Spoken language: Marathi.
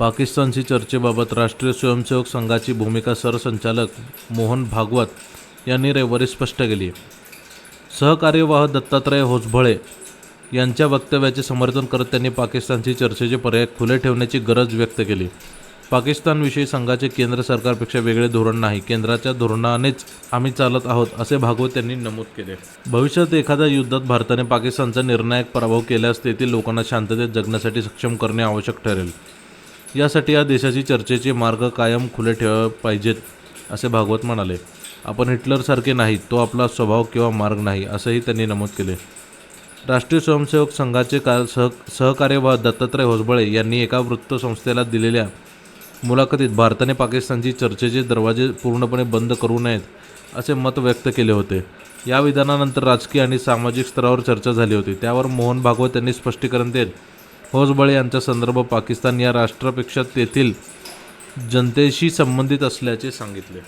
पाकिस्तानशी चर्चेबाबत राष्ट्रीय स्वयंसेवक संघाची भूमिका सरसंचालक मोहन भागवत यांनी रविवारी स्पष्ट केली आहे. सहकार्यवाह दत्तात्रय होसबळे यांच्या वक्तव्याचे समर्थन करत त्यांनी पाकिस्तानशी चर्चेचे पर्याय खुले ठेवण्याची गरज व्यक्त केली. पाकिस्तानविषयी संघाचे केंद्र सरकारपेक्षा वेगळे धोरण नाही, केंद्राच्या धोरणानेच आम्ही चालत आहोत, असे भागवत यांनी नमूद केले. भविष्यात एखाद्या युद्धात भारताने पाकिस्तानचा निर्णायक पराभव केल्यास तेथील लोकांना शांततेत जगण्यासाठी सक्षम करणे आवश्यक ठरेल. यासाठी या देशाची चर्चेचे मार्ग कायम खुले ठेवले पाहिजेत, असे भागवत म्हणाले. आपण हिटलरसारखे नाही, तो आपला स्वभाव किंवा मार्ग नाही, असंही त्यांनी नमूद केले. राष्ट्रीय स्वयंसेवक संघाचे सहकार्यवाह दत्तात्रय होसबळे यांनी एका वृत्तसंस्थेला दिलेल्या मुलाखतीत भारताने पाकिस्तानची चर्चेचे दरवाजे पूर्णपणे बंद करू नयेत, असे मत व्यक्त केले होते. या विधानानंतर राजकीय आणि सामाजिक स्तरावर चर्चा झाली होती. त्यावर मोहन भागवत यांनी स्पष्टीकरण देत होसबळे यांचा संदर्भ पाकिस्तान या राष्ट्रापेक्षा तेथील जनतेशी संबंधित असल्याचे सांगितले.